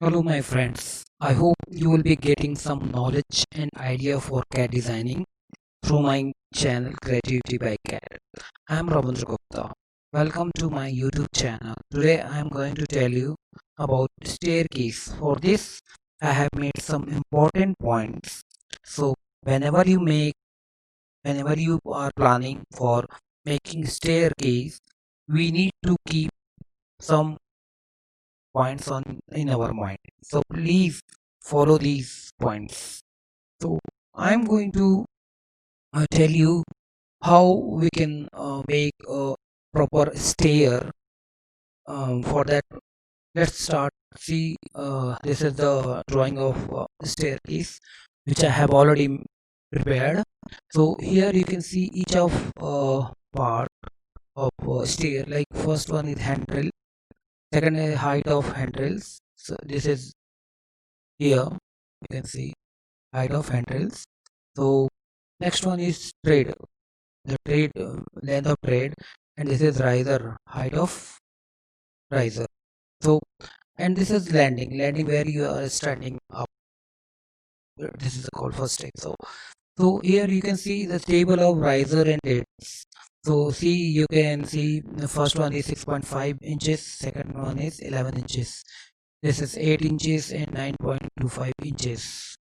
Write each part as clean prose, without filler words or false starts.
Hello, my friends. I hope you will be getting some knowledge and idea for CAD designing through my channel Creativity by CAD. I am Ravindra Gupta. Welcome to my YouTube channel. Today I am going to tell you about staircase. For this, I have made some important points. So, whenever you make, whenever you are planning for making staircase, we need to keep some points on in our mind. So please follow these points. So I'm going to tell you how we can make a proper stair. For that, let's start. See, this is the drawing of staircase, which I have already prepared. So here you can see each of part of stair. Like first one is handrail, second is height of handrails. So this is here you can see height of handrails. So next one is trade, the trade length of trade, and this is riser, height of riser. So and this is landing where you are standing up. This is called first step. So here you can see the table of riser and trades. So see, you can see the first one is 6.5 inches, second one is 11 inches. This is 8 inches and 9.25 inches.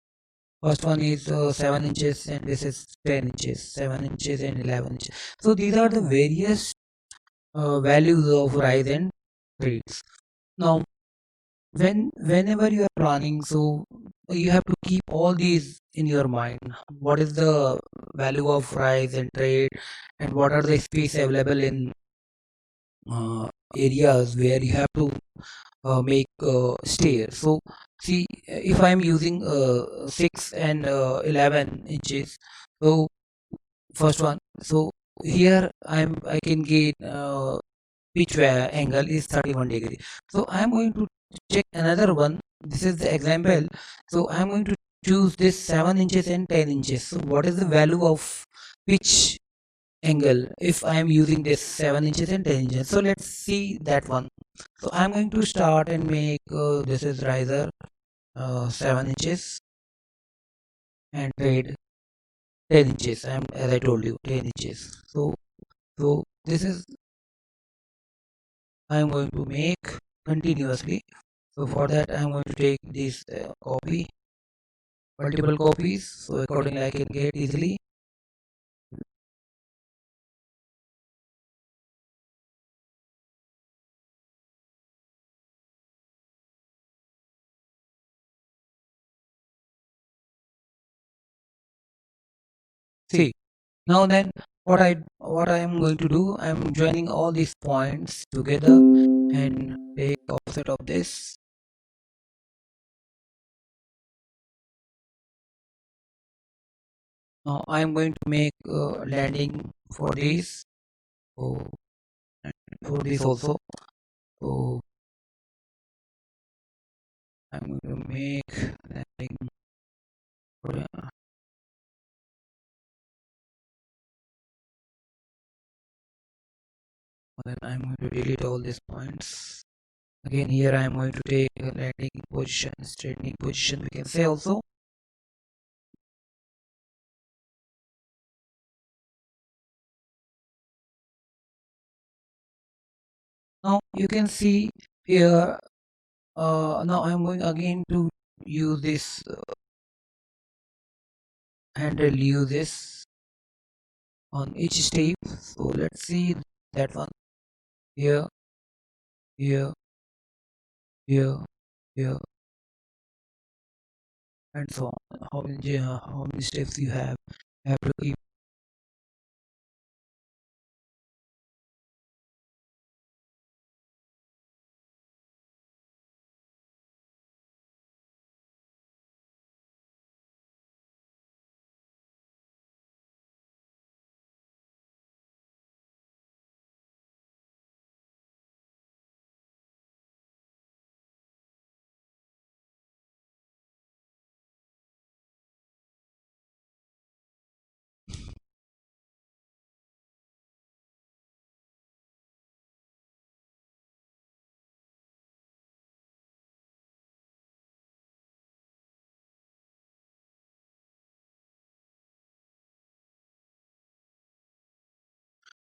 First one is 7 inches and this is 10 inches, 7 inches and 11 inches. So these are the various values of rise and trades. Now, whenever you are planning, so you have to keep all these in your mind. What is the value of rise and trade, and what are the space available in areas where you have to make stairs. So see, if I'm using 6 and 11 inches, so first one, so here I can get pitch angle is 31 degree. So I'm going to check another one. This is the example. So I'm going to choose this 7 inches and 10 inches. So what is the value of pitch angle if I am using this 7 inches and 10 inches? So let's see that one. So I'm going to start and make this is riser 7 inches and trade 10 inches. I'm as I told you 10 inches. So this is I'm going to make continuously. So for that I'm going to take this copy, multiple copies. So accordingly I can get easily. See, now then what I am going to do, I am joining all these points together and take offset of this. Now I am going to make landing for this. So and for this also. So I'm going to make landing for then I'm going to delete all these points. Again here I am going to take a landing position, straightening position we can say also. Now you can see here, now I'm going again to use this handle, use this on each step. So let's see that one here, here, here, here, and so on. How many steps you have to keep.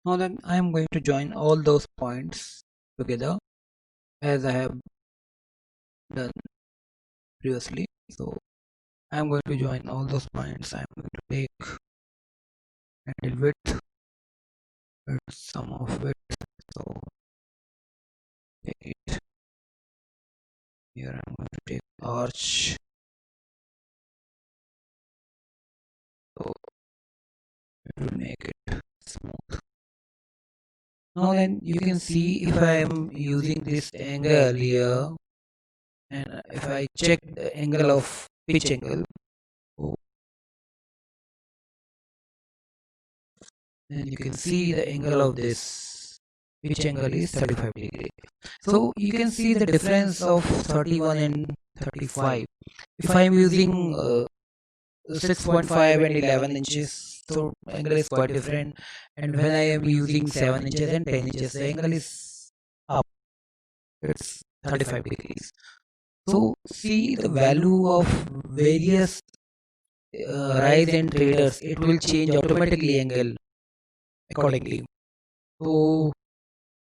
Now then I am going to join all those points together as I have done previously. So I am going to join all those points. I am going to take handle width, sum of width. So take it here. I'm going to take arch. So it will make it smooth. Now then you can see if I am using this angle here, and if I check the angle of pitch angle, oh, then you can see the angle of this pitch angle is 35 degree. So you can see the difference of 31 and 35. If I am using 6.5 and 11 inches, so angle is quite different, and when I am using 7 inches and 10 inches, the angle is up, it's 35 degrees. So see the value of various rise and traders, it will change automatically angle accordingly. So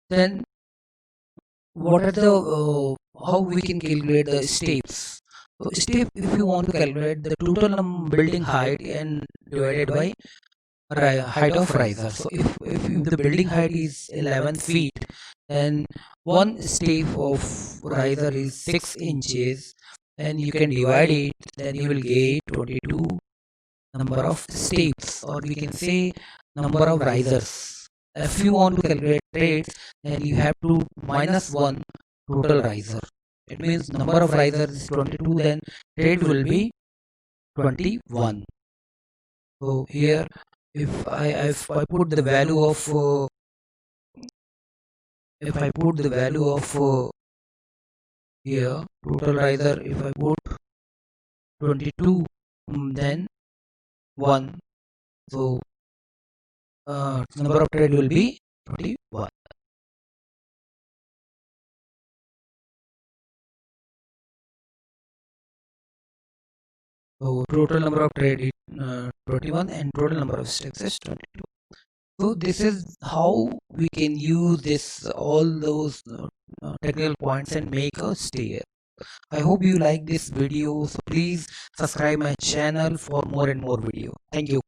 then what are the how we can calculate the steps? So step, if you want to calculate the total building height and divided by height of riser. So if the building height is 11 feet, then one step of riser is 6 inches, and you can divide it, then you will get 22 number of steps, or we can say number of risers. If you want to calculate trades, then you have to minus 1 total riser. It means number of risers is 22, then trade will be 21. So here if I put the value of if I put the value of here total riser, if I put 22, then 1, so number of trade will be 21. So total number of trade is 21 and total number of steps is 22. So this is how we can use this all those technical points and make a stair. I hope you like this video, so please subscribe my channel for more and more video. Thank you.